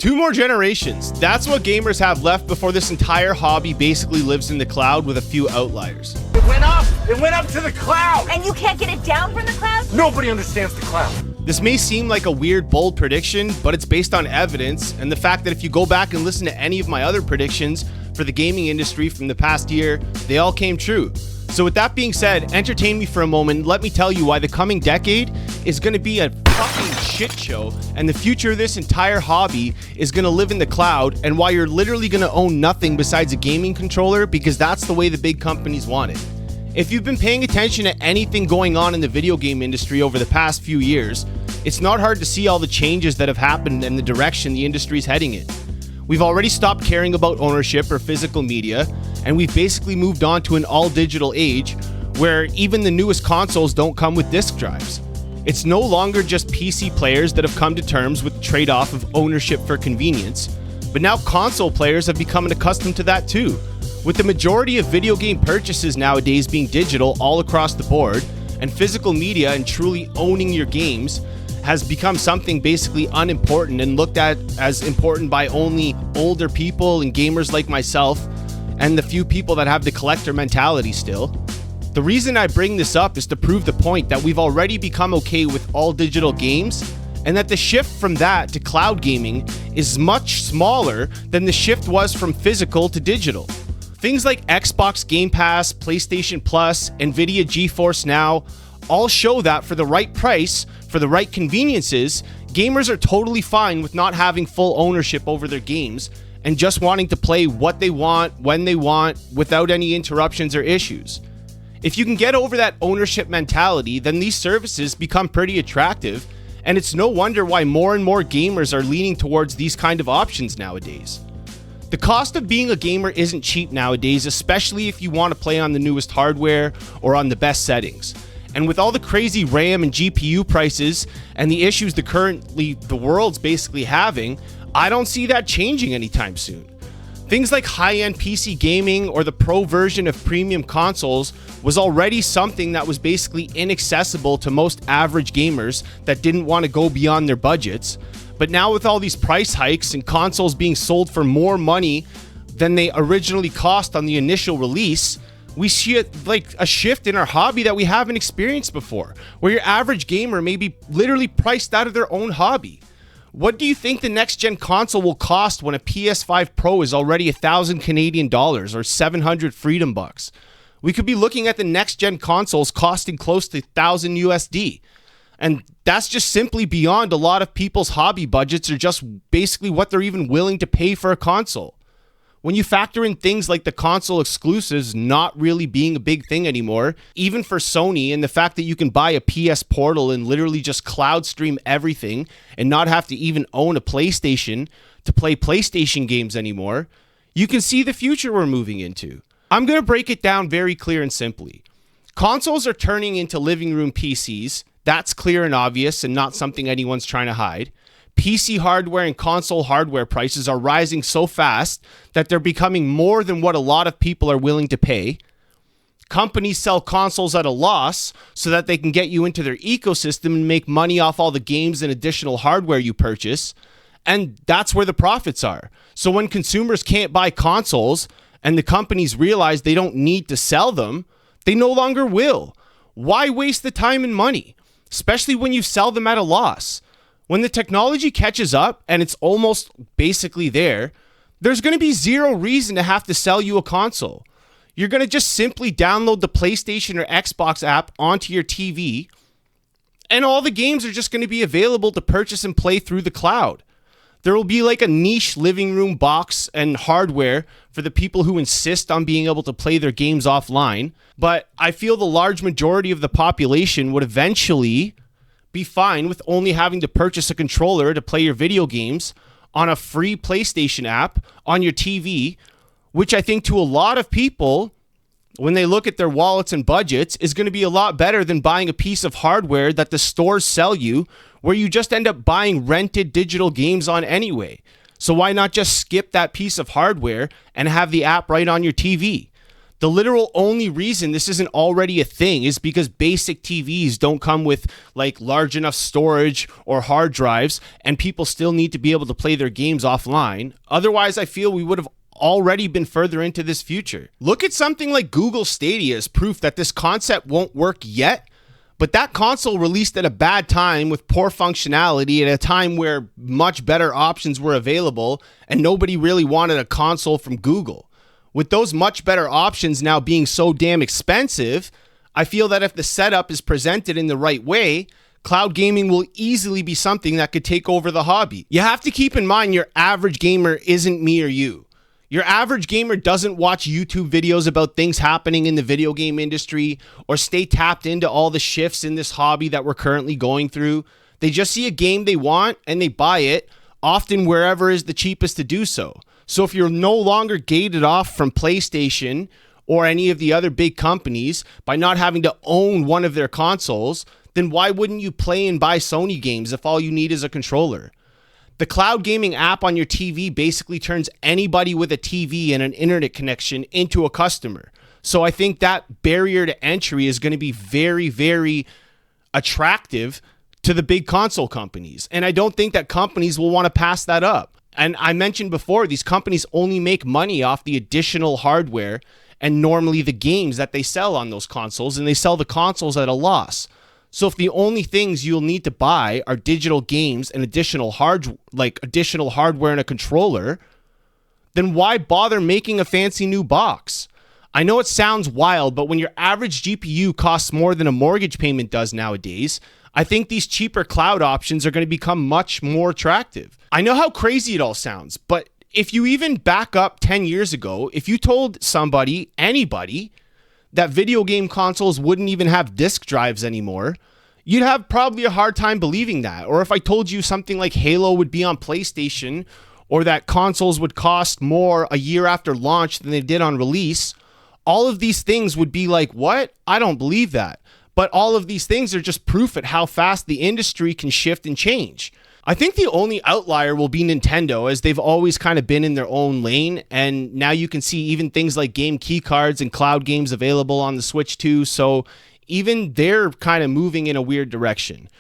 2 more generations. That's what gamers have left before this entire hobby basically lives in the cloud with a few outliers. It went up! It went up to the cloud! And you can't get it down from the cloud? Nobody understands the cloud. This may seem like a weird, bold prediction, but it's based on evidence and the fact that if you go back and listen to any of my other predictions for the gaming industry from the past year, they all came true. So with that being said, entertain me for a moment and let me tell you why the coming decade is going to be a fucking shit show and the future of this entire hobby is going to live in the cloud and why you're literally going to own nothing besides a gaming controller because that's the way the big companies want it. If you've been paying attention to anything going on in the video game industry over the past few years, it's not hard to see all the changes that have happened and the direction the industry is heading in. We've already stopped caring about ownership or physical media, and we've basically moved on to an all-digital age where even the newest consoles don't come with disc drives. It's no longer just PC players that have come to terms with the trade-off of ownership for convenience, but now console players have become accustomed to that too. With the majority of video game purchases nowadays being digital all across the board, and physical media and truly owning your games has become something basically unimportant and looked at as important by only older people and gamers like myself and the few people that have the collector mentality still. The reason I bring this up is to prove the point that we've already become okay with all digital games and that the shift from that to cloud gaming is much smaller than the shift was from physical to digital. Things like Xbox Game Pass, PlayStation Plus, Nvidia GeForce Now all show that for the right price, for the right conveniences, gamers are totally fine with not having full ownership over their games and just wanting to play what they want, when they want, without any interruptions or issues. If you can get over that ownership mentality, then these services become pretty attractive, and it's no wonder why more and more gamers are leaning towards these kind of options nowadays. The cost of being a gamer isn't cheap nowadays, especially if you want to play on the newest hardware or on the best settings. And with all the crazy RAM and GPU prices and the issues the world's basically having, I don't see that changing anytime soon. Things like high-end PC gaming or the pro version of premium consoles was already something that was basically inaccessible to most average gamers that didn't want to go beyond their budgets. But now with all these price hikes and consoles being sold for more money than they originally cost on the initial release, we see it like a shift in our hobby that we haven't experienced before, where your average gamer may be literally priced out of their own hobby. What do you think the next gen console will cost when a PS5 Pro is already 1,000 Canadian dollars or 700 Freedom bucks? We could be looking at the next gen consoles costing close to 1,000 USD. And that's just simply beyond a lot of people's hobby budgets or just basically what they're even willing to pay for a console. When you factor in things like the console exclusives not really being a big thing anymore, even for Sony, and the fact that you can buy a PS Portal and literally just cloud stream everything and not have to even own a PlayStation to play PlayStation games anymore, you can see the future we're moving into. I'm going to break it down very clear and simply. Consoles are turning into living room PCs. That's clear and obvious and not something anyone's trying to hide. PC hardware and console hardware prices are rising so fast that they're becoming more than what a lot of people are willing to pay. Companies sell consoles at a loss so that they can get you into their ecosystem and make money off all the games and additional hardware you purchase. And that's where the profits are. So when consumers can't buy consoles and the companies realize they don't need to sell them, they no longer will. Why waste the time and money, especially when you sell them at a loss? When the technology catches up and it's almost basically there, there's going to be zero reason to have to sell you a console. You're going to just simply download the PlayStation or Xbox app onto your TV, and all the games are just going to be available to purchase and play through the cloud. There will be like a niche living room box and hardware for the people who insist on being able to play their games offline, but I feel the large majority of the population would eventually be fine with only having to purchase a controller to play your video games on a free PlayStation app on your TV, which I think to a lot of people, when they look at their wallets and budgets, is going to be a lot better than buying a piece of hardware that the stores sell you, where you just end up buying rented digital games on anyway. So why not just skip that piece of hardware and have the app right on your TV? The literal only reason this isn't already a thing is because basic TVs don't come with like large enough storage or hard drives, and people still need to be able to play their games offline. Otherwise, I feel we would have already been further into this future. Look at something like Google Stadia as proof that this concept won't work yet, but that console released at a bad time with poor functionality at a time where much better options were available and nobody really wanted a console from Google. With those much better options now being so damn expensive, I feel that if the setup is presented in the right way, cloud gaming will easily be something that could take over the hobby. You have to keep in mind your average gamer isn't me or you. Your average gamer doesn't watch YouTube videos about things happening in the video game industry or stay tapped into all the shifts in this hobby that we're currently going through. They just see a game they want and they buy it, often wherever is the cheapest to do so. So if you're no longer gated off from PlayStation or any of the other big companies by not having to own one of their consoles, then why wouldn't you play and buy Sony games if all you need is a controller? The cloud gaming app on your TV basically turns anybody with a TV and an internet connection into a customer. So I think that barrier to entry is going to be very, very attractive to the big console companies. And I don't think that companies will want to pass that up. And I mentioned before, these companies only make money off the additional hardware and normally the games that they sell on those consoles, and they sell the consoles at a loss. So if the only things you'll need to buy are digital games and additional hardware and a controller, then why bother making a fancy new box? I know it sounds wild, but when your average GPU costs more than a mortgage payment does nowadays, I think these cheaper cloud options are going to become much more attractive. I know how crazy it all sounds, but if you even back up 10 years ago, if you told somebody, anybody, that video game consoles wouldn't even have disk drives anymore, you'd have probably a hard time believing that. Or if I told you something like Halo would be on PlayStation, or that consoles would cost more a year after launch than they did on release, all of these things would be like, what? I don't believe that. But all of these things are just proof at how fast the industry can shift and change. I think the only outlier will be Nintendo, as they've always kind of been in their own lane, and now you can see even things like game key cards and cloud games available on the Switch too, so even they're kind of moving in a weird direction.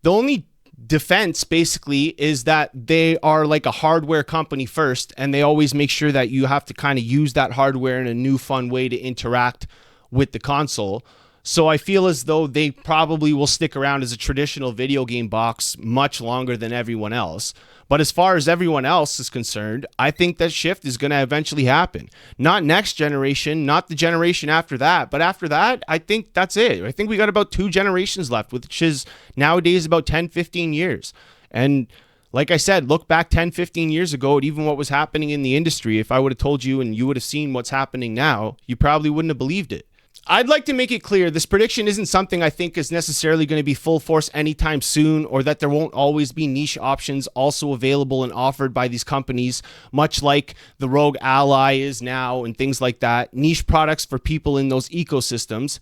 The only defense basically is that they are like a hardware company first, and they always make sure that you have to kind of use that hardware in a new fun way to interact with the console. So I feel as though they probably will stick around as a traditional video game box much longer than everyone else. But as far as everyone else is concerned, I think that shift is going to eventually happen. Not next generation, not the generation after that, but after that, I think that's it. I think we got about 2 generations left, which is nowadays about 10, 15 years. And like I said, look back 10, 15 years ago at even what was happening in the industry. If I would have told you and you would have seen what's happening now, you probably wouldn't have believed it. I'd like to make it clear this prediction isn't something I think is necessarily going to be full force anytime soon, or that there won't always be niche options also available and offered by these companies, much like the Rogue Ally is now and things like that. Niche products for people in those ecosystems.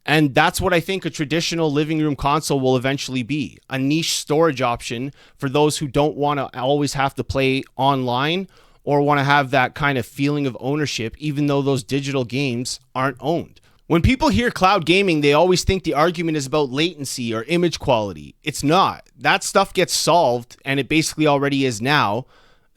And that's what I think a traditional living room console will eventually be. A niche storage option for those who don't want to always have to play online or want to have that kind of feeling of ownership, even though those digital games aren't owned. When people hear cloud gaming, they always think the argument is about latency or image quality. It's not. That stuff gets solved, and it basically already is now.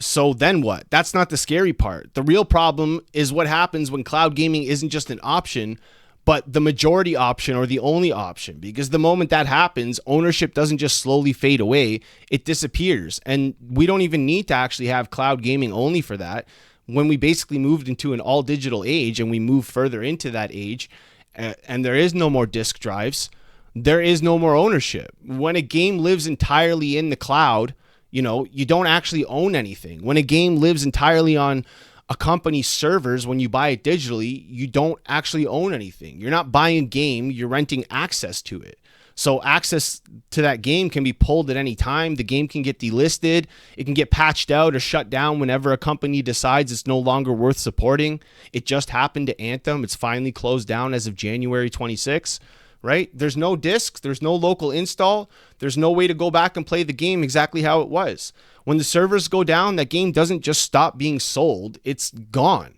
So then what? That's not the scary part. The real problem is what happens when cloud gaming isn't just an option, but the majority option or the only option. Because the moment that happens, ownership doesn't just slowly fade away, it disappears. And we don't even need to actually have cloud gaming only for that. When we basically moved into an all-digital age and we move further into that age, and there is no more disk drives, there is no more ownership. When a game lives entirely in the cloud, you don't actually own anything. When a game lives entirely on a company's servers, when you buy it digitally, you don't actually own anything. You're not buying a game, you're renting access to it. So access to that game can be pulled at any time. The game can get delisted. It can get patched out or shut down whenever a company decides it's no longer worth supporting. It just happened to Anthem. It's finally closed down as of January 26, right? There's no discs. There's no local install. There's no way to go back and play the game exactly how it was. When the servers go down, that game doesn't just stop being sold. It's gone.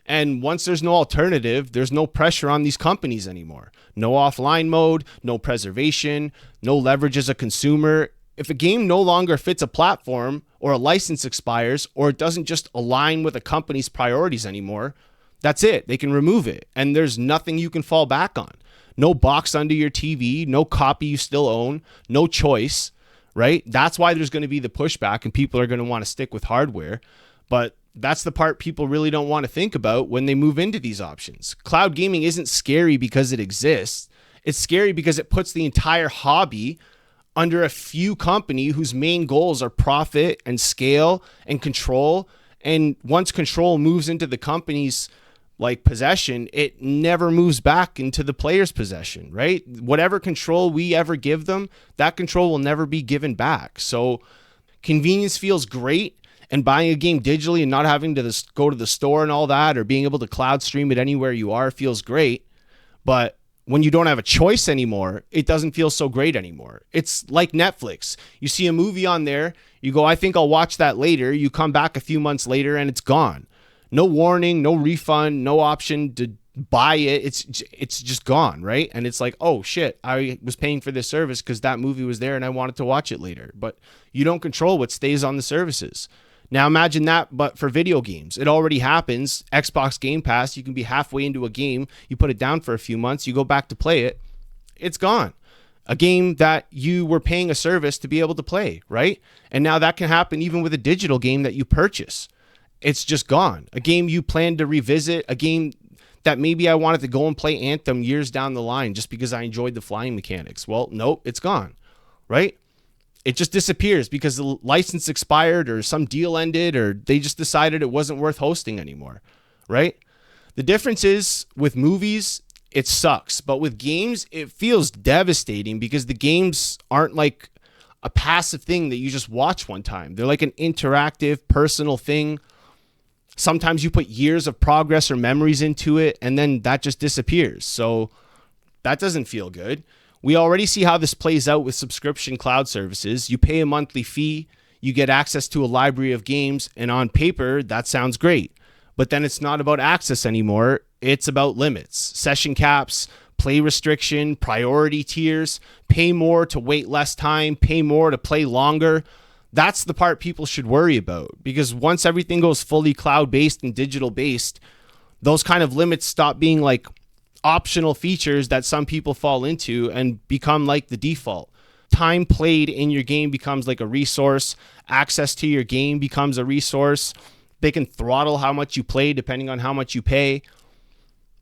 And once there's no alternative, there's no pressure on these companies anymore. No offline mode, no preservation, no leverage as a consumer. If a game no longer fits a platform or a license expires or it doesn't just align with a company's priorities anymore, that's it. They can remove it. And there's nothing you can fall back on. No box under your TV, no copy you still own, no choice, right? That's why there's going to be the pushback and people are going to want to stick with hardware. But that's the part people really don't want to think about when they move into these options. Cloud gaming isn't scary because it exists. It's scary because it puts the entire hobby under a few company whose main goals are profit and scale and control. And once control moves into the company's like possession, it never moves back into the player's possession, right? Whatever control we ever give them, that control will never be given back. So convenience feels great. And buying a game digitally and not having to go to the store and all that, or being able to cloud stream it anywhere you are, feels great. But when you don't have a choice anymore, it doesn't feel so great anymore. It's like Netflix. You see a movie on there, you go, I think I'll watch that later. You come back a few months later and it's gone. No warning, no refund, no option to buy it. It's just gone, right? And it's like, oh shit, I was paying for this service because that movie was there and I wanted to watch it later. But you don't control what stays on the services. Now imagine that, but for video games. It already happens. Xbox Game Pass, you can be halfway into a game, you put it down for a few months, you go back to play it, it's gone. A game that you were paying a service to be able to play, right? And now that can happen even with a digital game that you purchase. It's just gone. A game you plan to revisit, a game that maybe I wanted to go and play Anthem years down the line just because I enjoyed the flying mechanics. Well, nope, it's gone, right? It just disappears because the license expired or some deal ended or they just decided it wasn't worth hosting anymore, right? The difference is with movies, it sucks. But with games, it feels devastating because the games aren't like a passive thing that you just watch one time. They're like an interactive, personal thing. Sometimes you put years of progress or memories into it and then that just disappears. So that doesn't feel good. We already see how this plays out with subscription cloud services. You pay a monthly fee, you get access to a library of games, and on paper, that sounds great. But then it's not about access anymore. It's about limits, session caps, play restriction, priority tiers, pay more to wait less time, pay more to play longer. That's the part people should worry about because once everything goes fully cloud-based and digital-based, those kind of limits stop being like optional features that some people fall into and become like the default. Time played in your game becomes like a resource. Access to your game becomes a resource. They can throttle how much you play depending on how much you pay.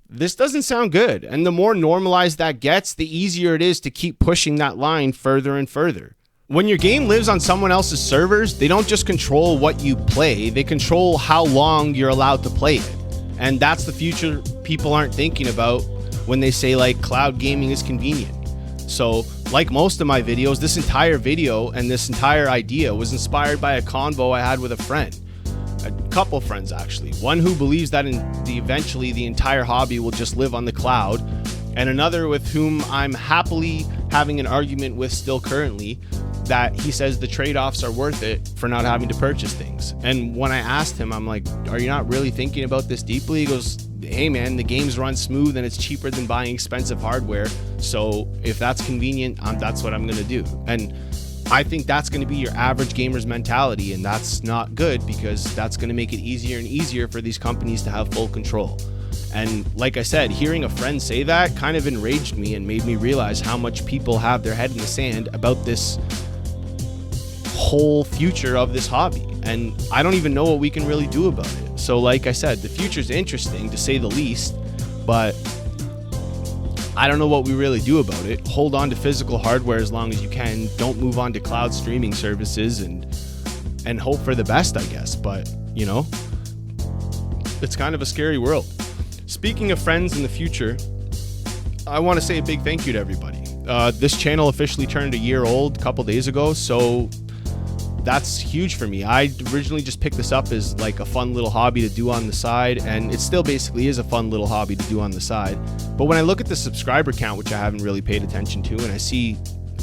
This doesn't sound good. And the more normalized that gets, the easier it is to keep pushing that line further and further. When your game lives on someone else's servers, they don't just control what you play, they control how long you're allowed to play it. And that's the future people aren't thinking about when they say like cloud gaming is convenient. So like most of my videos, this entire video and this entire idea was inspired by a convo I had with a friend, a couple friends actually. One who believes that eventually the entire hobby will just live on the cloud, and another with whom I'm happily having an argument with still currently, that he says the trade-offs are worth it for not having to purchase things. And when I asked him, I'm like, are you not really thinking about this deeply? He goes, hey man, the games run smooth and it's cheaper than buying expensive hardware. So if that's convenient, that's what I'm gonna do. And I think that's gonna be your average gamer's mentality, and that's not good because that's gonna make it easier and easier for these companies to have full control. And like I said, hearing a friend say that kind of enraged me and made me realize how much people have their head in the sand about this whole future of this hobby, and I don't even know what we can really do about it. So like I said, the future's interesting to say the least, but I don't know what we really do about it. Hold on to physical hardware as long as you can. Don't move on to cloud streaming services and hope for the best, I guess. But you know, it's kind of a scary world. Speaking of friends in the future, I want to say a big thank you to everybody. This channel officially turned a year old a couple days ago, so that's huge for me. I originally just picked this up as like a fun little hobby to do on the side, and it still basically is a fun little hobby to do on the side. But when I look at the subscriber count, which I haven't really paid attention to, and I see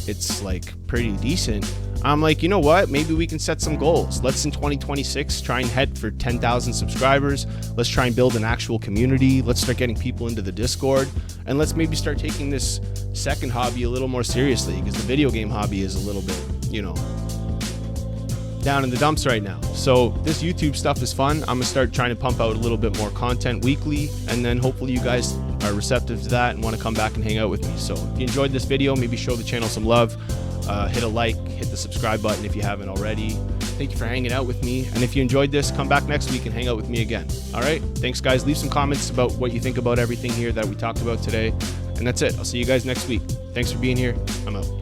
it's like pretty decent, I'm like, you know what? Maybe we can set some goals. Let's in 2026 try and head for 10,000 subscribers. Let's try and build an actual community. Let's start getting people into the Discord. And let's maybe start taking this second hobby a little more seriously, because the video game hobby is a little bit, down in the dumps right now. So this YouTube stuff is fun. I'm gonna start trying to pump out a little bit more content weekly, and then hopefully you guys are receptive to that and want to come back and hang out with me. So if you enjoyed this video, maybe show the channel some love. Hit a like, hit the subscribe button if you haven't already. Thank you for hanging out with me. And if you enjoyed this, come back next week and hang out with me again. All right, thanks guys. Leave some comments about what you think about everything here that we talked about today. And that's it. I'll see you guys next week. Thanks for being here. I'm out.